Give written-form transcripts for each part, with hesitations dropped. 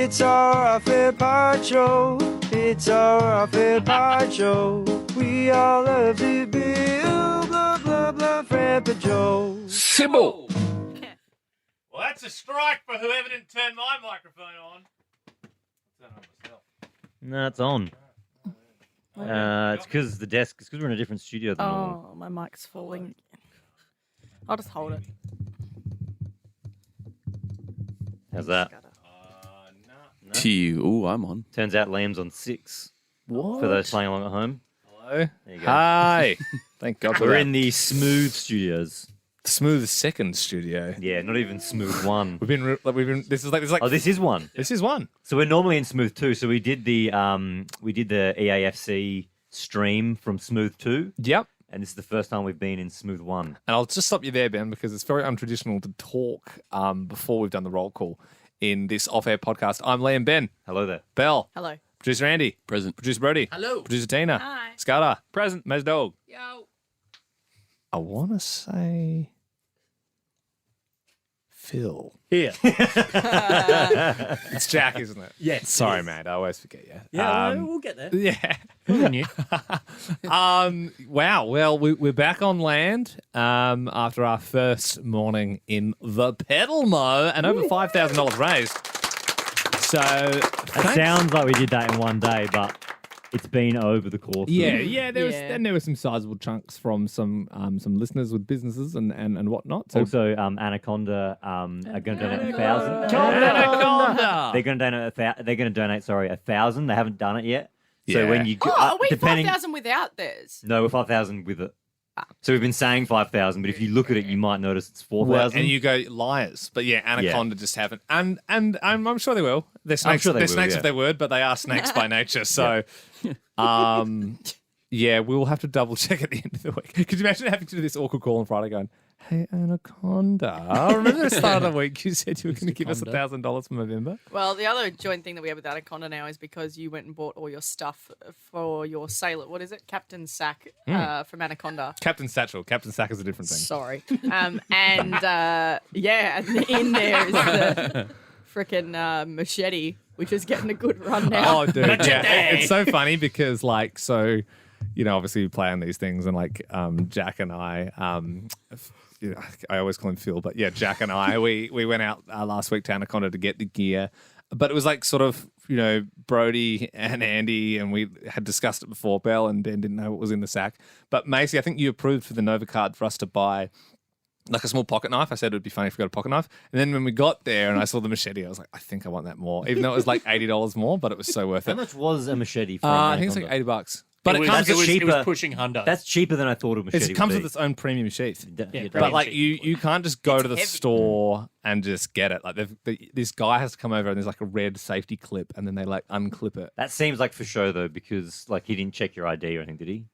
It's our fair part show. It's our fair part show. We all love to be blah, blah, blah, Fred Joe. Sybil. Well, that's a strike for whoever didn't turn my microphone on. Turn on myself. No, it's on. It's because the desk. It's because we're in a different studio than normal. Oh, my mic's falling. I'll just hold it. How's that? No. Ooh, I'm on. Turns out Liam's on 6. What? For those playing along at home. Hello. There you go. Hi. Thank God for We're that. in the Smooth Studios. Smooth second studio. Yeah, not even Smooth 1. We've been. This is like. Oh, this is 1. This is one. So we're normally in Smooth 2. So we did the EAFC stream from Smooth 2. Yep. And this is the first time we've been in Smooth 1. And I'll just stop you there, Ben, because it's very untraditional to talk before we've done the roll call in this off-air podcast. I'm Liam Ben. Hello there. Bell. Hello. Producer Andy. Present. Producer Brody. Hello. Producer Tina. Hi. Scudder. Present. Mez Dog. Yo. I want to say Phil. Here. It's Jack, isn't it? Yes. Sorry, yes. mate. I always forget you. Yeah, we'll get there. Yeah. You. Wow. Well, we're back on land after our first morning in the pedal mo and over $5,000 raised. So It sounds like we did that in one day, but it's been over the course. yeah. There was Yeah. then there were some sizable chunks from some listeners with businesses and whatnot. So Also, Anaconda are going to donate 1,000. Anaconda. They're going to donate. They're going to donate. Sorry, 1,000. They haven't done it yet. So Yeah. when you Are we depending, 5,000 without theirs? no, we're 5,000 with it. So we've been saying 5,000, but if you look at it, you might notice it's 4,000. And you go liars, but yeah, Anaconda just haven't, and I'm sure they will. They're snakes. sure they They're will, snakes yeah. of their word, but they are snakes by nature. So, yeah, we'll have to double check at the end of the week. Could you imagine having to do this awkward call on Friday, going, "Hey, Anaconda, I remember at the start of the week you said you were going to give us $1,000 for November." Well, the other joint thing that we have with Anaconda now is because you went and bought all your stuff for your sailor. What is it? Captain Sack from Anaconda. Captain Satchel. Captain Sack is a different thing. Sorry. And in there is the frickin' machete, which is getting a good run now. Oh, dude, yeah, it's so funny because obviously we play on these things, and Jack and I, I always call him Phil, but yeah, Jack and I, we went out last week to Anaconda to get the gear, but it was Brody and Andy, and we had discussed it before. Bell and Ben didn't know what was in the sack, but Macy, I think you approved for the Nova card for us to buy like a small pocket knife. I said it would be funny if we got a pocket knife. And then when we got there and I saw the machete, I was like, I think I want that more. Even though it was like $80 more, but it was so worth How it. much was a machete from I think it's Anaconda? like $80. But It it comes was with cheaper. pushing Hundo. That's cheaper than I thought a machete it comes would with be. its own premium sheath. Yeah, But cheap. you can't just go to the heavy. store and just get it. Like this guy has to come over and there's like a red safety clip, and then they unclip it. That seems like for show though, because he didn't check your ID or anything, did he?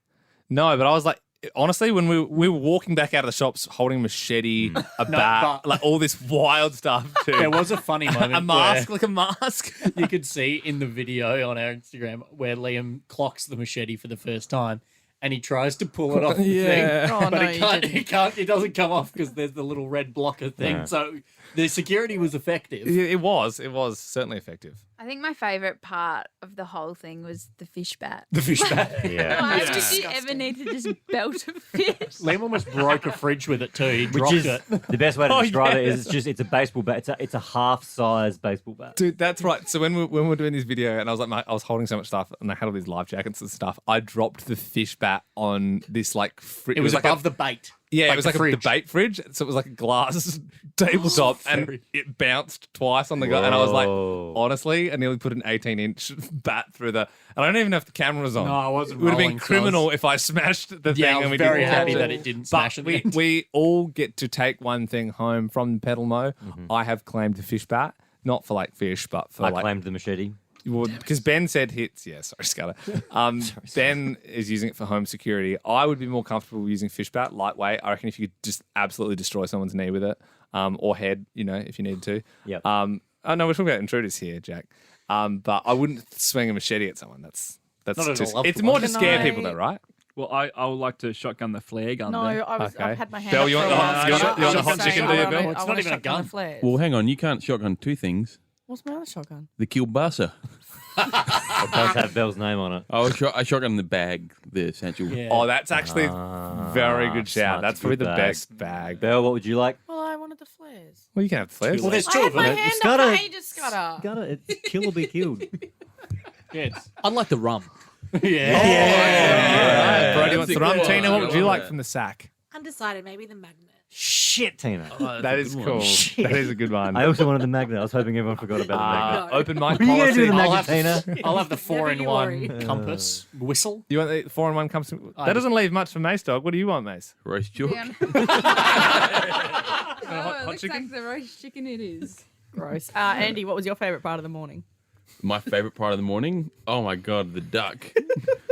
No, but I was like, honestly, when we were walking back out of the shops holding a machete, a bat, but- all this wild stuff too. There was a funny moment. a mask, where like a mask. you could see in the video on our Instagram where Liam clocks the machete for the first time. And he tries to pull it off the Yeah. thing, Oh, but no, he you can't. didn't. He can't. It doesn't come off because there's the little red blocker thing. Yeah. So the security was effective. It was certainly effective. I think my favourite part of the whole thing was the fish bat. The fish bat. Yeah. Why Yeah. did you ever need to just belt a fish? Liam almost broke a fridge with it too. He Which dropped is it. the best way to Oh, describe yeah. it is it's a baseball bat. It's a half-size baseball bat. Dude, that's right. So when we were doing this video, and I was like, I was holding so much stuff, and I had all these life jackets and stuff. I dropped the fish bat on this It was like above the bait. Yeah, it was the like a fridge. debate fridge. So it was like a glass tabletop, and Very- it bounced twice on the guy. And I was like, Whoa. honestly, I nearly put an 18-inch bat through the. And I don't even know if the camera was on. No, I wasn't It would have been rolling, so I criminal if I smashed the Yeah, thing I was and we very didn't happy catch that it. it didn't But smash at the end. we all get to take one thing home from Pedal Mo. I have claimed the fish bat, not for fish, but for I claimed the machete. because Ben said hits. Yeah, sorry, Scudder. Ben is using it for home security. I would be more comfortable using fish bat, lightweight. I reckon if you could just absolutely destroy someone's knee with it, or head, if you need to. Yep. Oh no, we're talking about intruders here, Jack. But I wouldn't swing a machete at someone. That's Not at just, all up it's to more one. to scare Can people, I- though, right? Well, I would like to shotgun the flare gun. No, then. I've Okay. had my hand Belle, up you for want a the while. hot- you want the hot I'm chicken, saying do you, I Belle? wanna- It's I not wanna even a shotgun gun. the flares. Well, hang on. You can't shotgun two things. What's my other shotgun? The kielbasa. It does have Bell's name on it. I shotgun the bag, the essential. Yeah. Oh, that's actually very good smart. shout. That's It's a probably good the bag. best bag. Bell, what would you like? Well, I wanted the flares. Well, you can have flares. Well, there's I two had of them. my It's hand gotta- up for ages, Scudder. Got it. It's kill or be killed. Yeah, I like the rum. Yeah. Yeah. Brody That's wants a the rum. good Tina, one. what would you like from the sack? Undecided, maybe the magnet. Shit, Tina. That is cool. That is a good one. I also wanted the magnet. I was hoping everyone forgot about the magnet. Open mic What are you gonna do policy. with the I'll magnet, have, Tina? I'll have the 4-in-1 worry. compass whistle. You want the 4-in-1 comes? That doesn't leave much for Mace Dog. What do you want, Mace? Roast chook. hot looks chicken? like the roast chicken it is. Gross. Andy, what was your favourite part of the morning? My favorite part of the morning. Oh my god, the duck.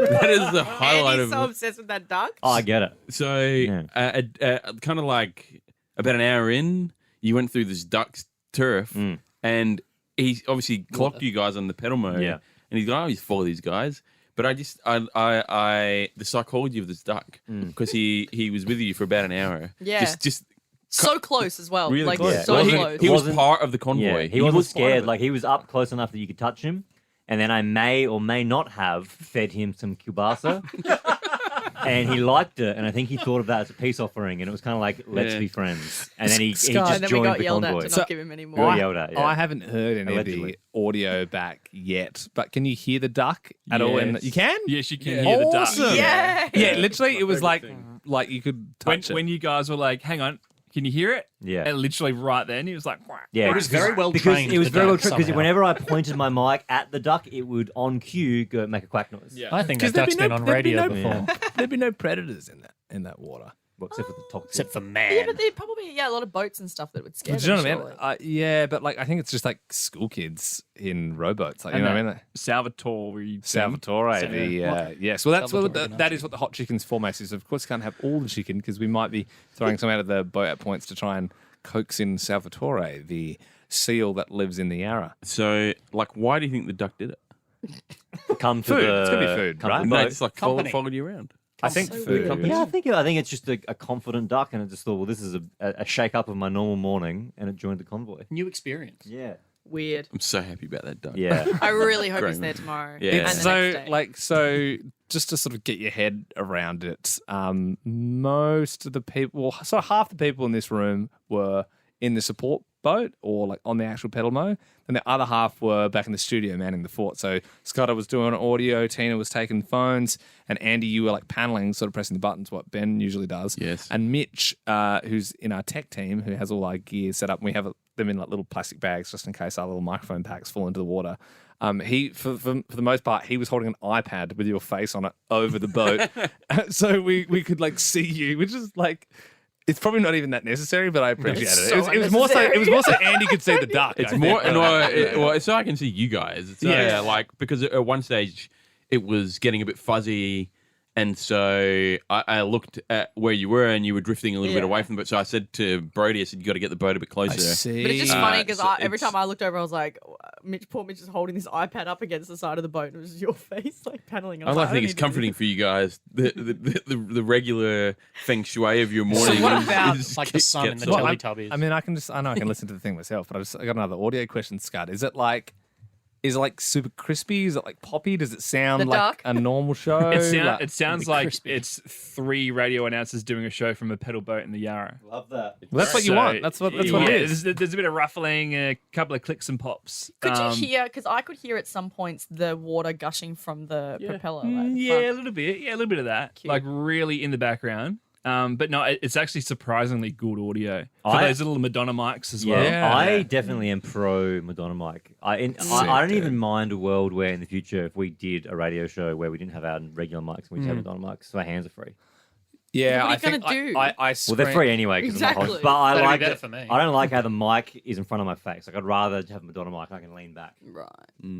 That is the highlight Andy's of so obsessed with that duck. Oh, I get it. So, Yeah. kind of like about an hour in, you went through this duck's turf, and he obviously clocked you guys on the pedal mode. Yeah. And he's like, I always follow these guys. But the psychology of this duck, because he was with you for about an hour. Yeah. Just So close as well. really like close. so Wasn't- close. He was Wasn't- part of the convoy. Yeah, he wasn't was part of scared. it. Like he was up close enough that you could touch him, and then I may or may not have fed him some kielbasa, and he liked it, and I think he thought of that as a peace offering, and it was kind of like let's Yeah. be friends, and then he Sky- just and then we joined got the yelled convoy. at to So- not give him any We more. got yelled at. Yeah. I haven't heard any of Allegedly. the audio back yet, but can you hear the duck at all? Yes. You can? Yes, you can hear the duck. Awesome. Yeah. Yeah, literally, it was like you could touch it. When you guys were like, hang on, can you hear it? Yeah. And literally right then, he was like, "Quack." Yeah, It was very well because trained. it was the very well duck, trained because somehow. whenever I pointed my mic at the duck, it would on cue go make a quack noise. Yeah. I think that there'd duck's be been on there'd be radio no- before. There'd be no predators in that water. Well, except for the toxic. Except for Yeah, man. but there'd probably a lot of boats and stuff that would scare Do you know them. what I mean? Yeah, but like I think it's just like school kids in rowboats. Like you know what I mean? Salvatore. Salvatore, yes. Well, that's Salvatore that is what the hot chicken's format is. Of course, you can't have all the chicken because we might be throwing some out of the boat at points to try and coax in Salvatore, the seal that lives in the Yarra. So, like, why do you think the duck did it? Come to Food. the It's gonna be food, come to right? the No, boat. just like Company. followed you around. I think So food. weird. Yeah, I think it's just a confident duck, and it just thought, well, this is a shake up of my normal morning, and it joined the convoy. New experience. Yeah, Weird. I'm so happy about that duck. yeah. I really hope Great. he's there tomorrow. Yeah. And It's the next so day. so just to sort of get your head around it, most of the people, so half the people in this room were in the support boat or like on the actual pedal mo, and the other half were back in the studio manning the fort. So Scott was doing audio, Tina was taking phones, and Andy, you were like paneling, sort of pressing the buttons, what Ben usually does. Yes. And Mitch, who's in our tech team, who has all our gear set up, and we have them in like little plastic bags just in case our little microphone packs fall into the water. He, for the most part, he was holding an iPad with your face on it over the boat, so we could like see you, which is like. It's probably not even that necessary, but I appreciate It's it. so It was more so. It was unnecessary. more so Andy could see the duck. It's I more, think. well, so I can see you guys. It's, Yeah. like, because at one stage it was getting a bit fuzzy, and so I looked at where you were, and you were drifting a little bit Yeah. away from the boat. So I said to Brody, I said, you got to get the boat a bit closer. I see. But it's just funny because so every it's- time I looked over, I was like, poor Mitch is holding this iPad up against the side of the boat, and it was just your face like paneling. I like to think it's comforting for you guys. The regular feng shui of your morning. what is- about- is Like the sun and the gets off. Teletubbies. I mean, I know I can listen to the thing myself, but I got another audio question, Scott. Is it like super crispy? Is it like poppy? Does it sound The like duck? a normal show? Like- It sounds Be like crispy. it's 3 radio announcers doing a show from a pedal boat in the Yarra. Love that. Well, that's what you want. That's what it is. There's a bit of ruffling, a couple of clicks and pops. Could you hear? Because I could hear at some points the water gushing from the propeller. Like, Yeah, a front. little bit. Yeah, a little bit of that. Cute. Like really in the background. But no, it's actually surprisingly good audio for I- those little Madonna mics as well. Yeah. I definitely am pro Madonna mic. I don't even mind a world where in the future, if we did a radio show where we didn't have our regular mics, we just have Madonna mics, so our hands are free. Yeah, What are I you think gonna do? I Well, they're free anyway. 'Cause I'm not Exactly. host, but I That'd be like better it. for me. I don't like how the mic is in front of my face. Like I'd rather have a Madonna mic. I can lean back. Right.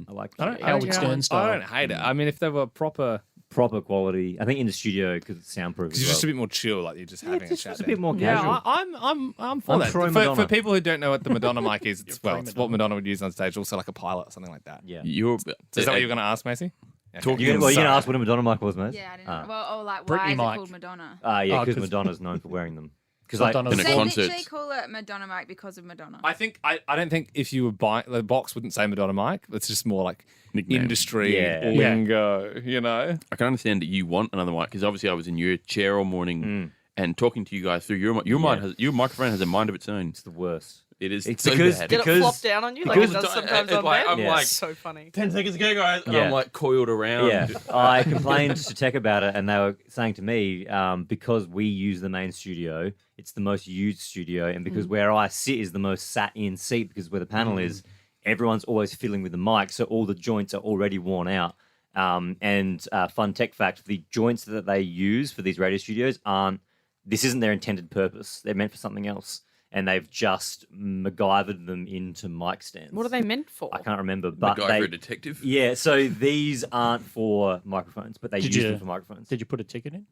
I like I don't, Howard I, Stern don't- style. I don't hate it. I mean, if they were proper, proper quality. I think in the studio because it's soundproof. because you're just a bit more chill, like you're just having a it's chat. just a there. bit more Yeah, casual. I'm for I'm that. pro For Madonna. people who don't know what the Madonna mic is, it's pro it's what Madonna would use on stage, also like a pilot or something like that. Yeah. You're, Is that what you were going to ask, Macy? Okay. Talking- You're going to Sorry. ask what a Madonna mic was, mate? Yeah, I didn't Ah. know. Well, like, Britney why is mic. it called Madonna? Yeah, Oh, because 'cause- Madonna's known for wearing them. Because Madonna in was a They concert. literally call it Madonna mic because of Madonna. I don't think if you were buying the box wouldn't say Madonna mic. It's just more like Nickname. industry Yeah. lingo, you know. I can understand that you want another mic because obviously I was in your chair all morning and talking to you guys through your microphone has a mind of its own. it's the worst. It is It's so because- bad. Did it Because- flop down on you like because it does it's- sometimes it's on like- bed? I'm like- So funny. 10 seconds ago, guys. And Yeah. I'm like coiled around. Yeah, I complained to Tech about it, and they were saying to me, because we use the main studio, it's the most used studio, and because where I sit is the most sat-in seat, because where the panel is, everyone's always fiddling with the mic, so all the joints are already worn out. And fun tech fact: the joints that they use for these radio studios aren't. This isn't their intended purpose. They're meant for something else, and they've just MacGyvered them into mic stands. What are they meant for? I can't remember, but MacGyver they. detective. Yeah, so these aren't for microphones, but they Did use you- them for microphones. Did you put a ticket in?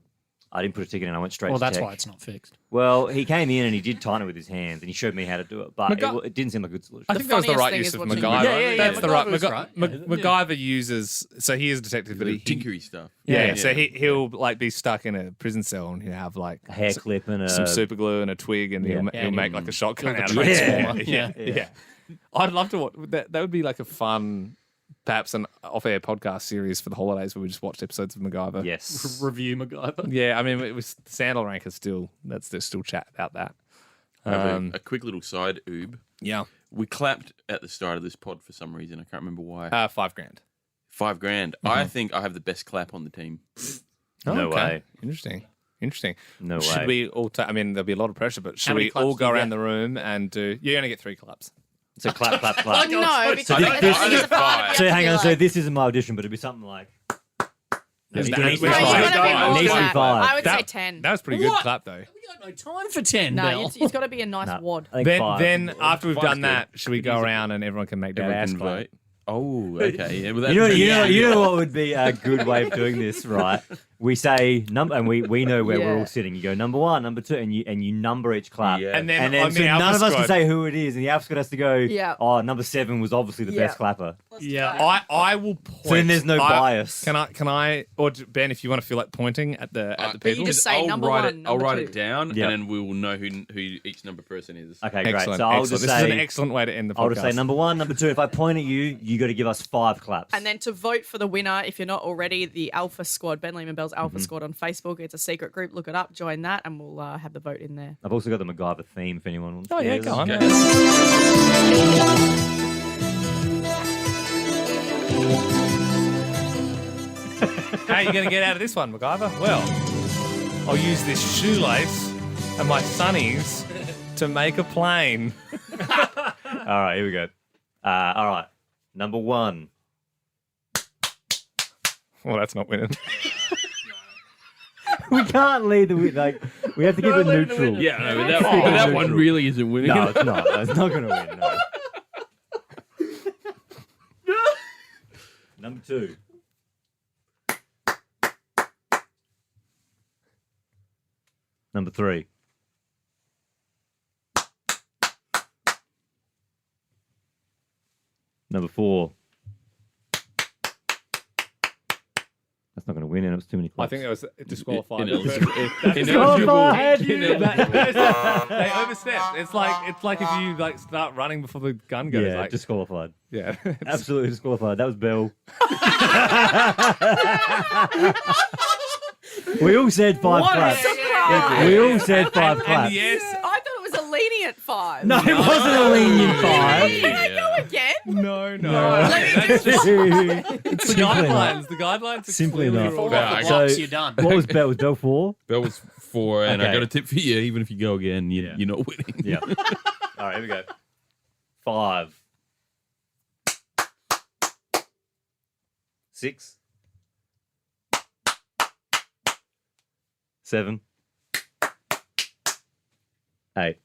I didn't put a ticket in. I went straight Well, to that's tech. why it's not fixed. Well, he came in and he did tighten it with his hands, and he showed me how to do it, but MacGy- it didn't seem like a good solution. I think that was the funniest right thing use is of watching- MacGyver. Yeah, That's the right. MacGyver was right. Yeah. MacGyver uses. So he is a detective, but The he tinkery stuff. Yeah, so he'll like be stuck in a prison cell and he'll have like A hair clip and some super glue and a twig, and Yeah. he'll make like a shotgun Build a out of it. transformer. Yeah, Yeah. I'd love to watch that. That would be like a fun, perhaps an off-air podcast series for the holidays where we just watched episodes of MacGyver. Yes. Review MacGyver. Yeah, I mean, it was Sandal Rank is still there's still chat about that. I have a quick little side oob. Yeah, We clapped at the start of this pod for some reason. I can't remember why. $5,000. $5,000. I think I have the best clap on the team. No way. Interesting. No Should way. we all? There'll be a lot of pressure, but should many we claps all do go you around get? the room and do? You only get 3 claps. So clap, clap, clap. No, because So I think this- it's a part of it So has to hang be on. So like- this isn't my audition, but it'd be something like. There's It that- needs to No, be you five. gotta be It more needs to than be that. five. I would say 10. That was a pretty good What? clap, though. We got no time for 10, No, Bell. it's got to be a nice No, wad. I think five. Then after we've Five's done good. that, should we go around and everyone can make their ass Can clap? vote. Oh, okay. Yeah, well, You know, that's- you know what would be a good way of doing this, right? We say number, and we know where we're Yeah. all sitting. You go number 1, number 2, and you number each clap. Yeah. And then, And then on so the none Alpha of us can squad, say who it is, and the Alpha Squad has to go. Yeah. Oh, number 7 was obviously the Yeah. best clapper. Yeah. I will point. So then there's no bias. Can I, or Ben, if you want to feel like pointing at the you people? just say I'll number write one, it, I'll number write two. it down, Yep. and then we will know who each number person is. Okay, great. Excellent. So I'll excellent. just This is an say, excellent way to end the podcast. I'll just say number 1, number 2. If I point at you, you got to give us 5 claps. And then to vote for the winner, if you're not already, the Alpha Squad, Ben Lehman Bell's Alpha Squad on Facebook. It's a secret group. Look it up, join that, and we'll have the vote in there. I've also got the MacGyver theme if anyone wants. Oh to yeah, hear go on. Okay. How are you going to get out of this one, MacGyver? Well, I'll use this shoelace and my sunnies to make a plane. All right, here we go. All right, number 1. Well, that's not winning. We can't lead the like. We have to keep it neutral. Yeah, no, but that one really isn't winning. No, it's not. It's not going to win. No. Number 2. Number 3. Number 4. That's not going to win, and it was too many I claps. think that was disqualified. Ineligible. Disqualified. They overstepped. It's like if you like start running before the gun goes. Yeah, like, disqualified. yeah. Absolutely disqualified. That was Bell. We all said 5 What a claps. surprise! We all said 5 claps. And yes, I thought it was a lenient 5. No, it wasn't a lenient 5. Can I go again? no. It's It's the guidelines. The guidelines are Simply clearly not. ruled Well, out. I- Blocks, So- you're done. What was Bell? Was Bell 4? Bell was 4, and I Okay. got a tip for you. Even if you go again, Yeah. you're not winning. Yeah. All right, here we go. 5. 6. 7. 8.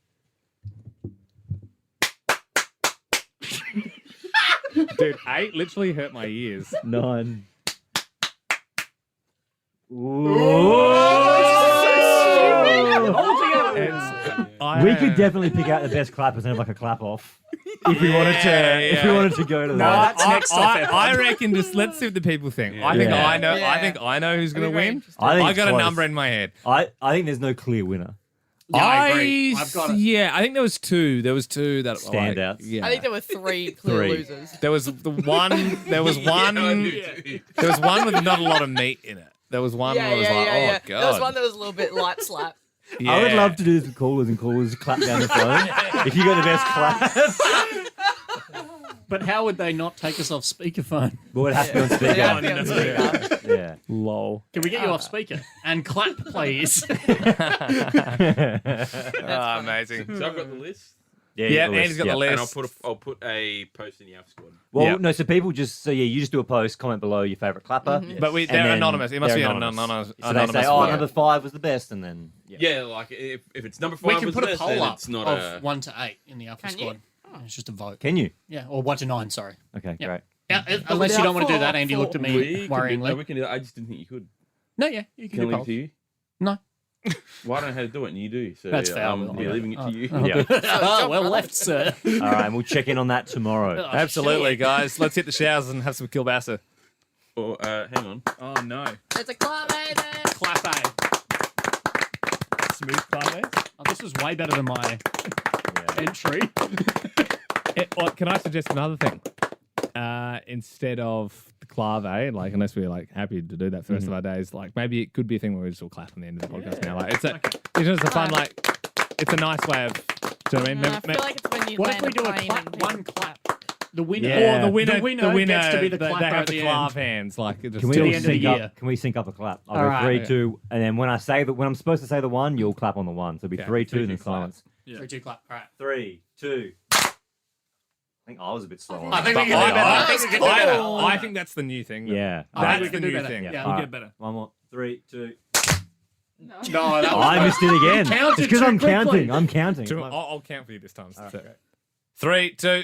Dude, 8 literally hurt my ears. 9. We could definitely pick out the best clappers and have like a clap off if we wanted to. If we wanted to go to that. that's next off air. I reckon just let's see what the people think. I think Yeah. I know. I Yeah. think I know who's going to That'd be very win. interesting. I think I it's got a close. number in my head. I think there's no clear winner. Yeah, I agree. I've got it. Yeah, I think there was two. There was two that were like, Standouts. Yeah. I think there were three clear Three. losers. There was the one. There was one. There was one with not a lot of meat in it. There was one where I was like, oh god. There was one that was a little bit light slap. Yeah. I would love to do this with callers and callers clap down the phone. If you got the best clap, But how would they not take us off speakerphone? well, it has to be on speaker. Yeah, yeah, speaker. Yeah. Lol. Can we get you off speaker? And clap, please. Amazing. So I've got the list, Yeah, Andy's got the list. and I'll put a post in the Alpha Squad. Well, Yeah. no, so people just, you just do a post, comment below your favourite clapper. But and they're then anonymous. It must they're be an anonymous. anonymous. So they say, oh, vote. number 5 was the best, and then, Yeah, like if it's number 5 We can was put a this, poll then up it's not of 1 to 8 in the Alpha Can you? Squad. It's just a vote. Can you? Yeah, or 1 to 9, sorry. Okay, Yeah. great. Yeah, unless you don't want to do that, Andy Four. looked at We me can do, worryingly. no, we can do that. I just didn't think you could. No, yeah, you can Can I do leave it polls. to you? No. Well, I don't know how to do it, and you do. So That's fair, I'm Will. leaving it to you. Yeah. Oh, well left, sir. All right, and we'll check in on that tomorrow. Oh, Absolutely, shit. guys. Let's hit the showers and have some kielbasa. Or, hang on. Oh no. There's a club there. Clap A. Smooth Fridays. Oh, this was way better than my entry. Can I suggest another thing? Instead of the clave, like unless we're like happy to do that for the rest of our days, like maybe it could be a thing where we just all clap on the end of the podcast now. Like it's just a fun, like it's a nice way of. Do you know what I mean? I feel like it's when you What if land we do a plane clap? and One clap. The winner. Yeah. Or the winner, gets to be the they clapper have at the the clave end. hands. Like it just Can we Till all the end of the sync year. up? Can we sync up a clap? I'll All go right. 3, 2, and then when I say that, when I'm supposed to say the 1, you'll clap on the 1. So it'll be Okay. 3, 2, 3, and then 2, silence. 3, 2, clap. All right. 3, 2. I think I was a bit slow. on I that. think we But can do better. I I, think we can do better. I think that's the new thing. Yeah. I think That's we the can do new better. thing. Yeah. We'll All get right. better. One more. 3, 2. No, that was I missed it again. counted It's because too I'm quickly. counting. I'm counting. I'll count for you this time. 3, 2.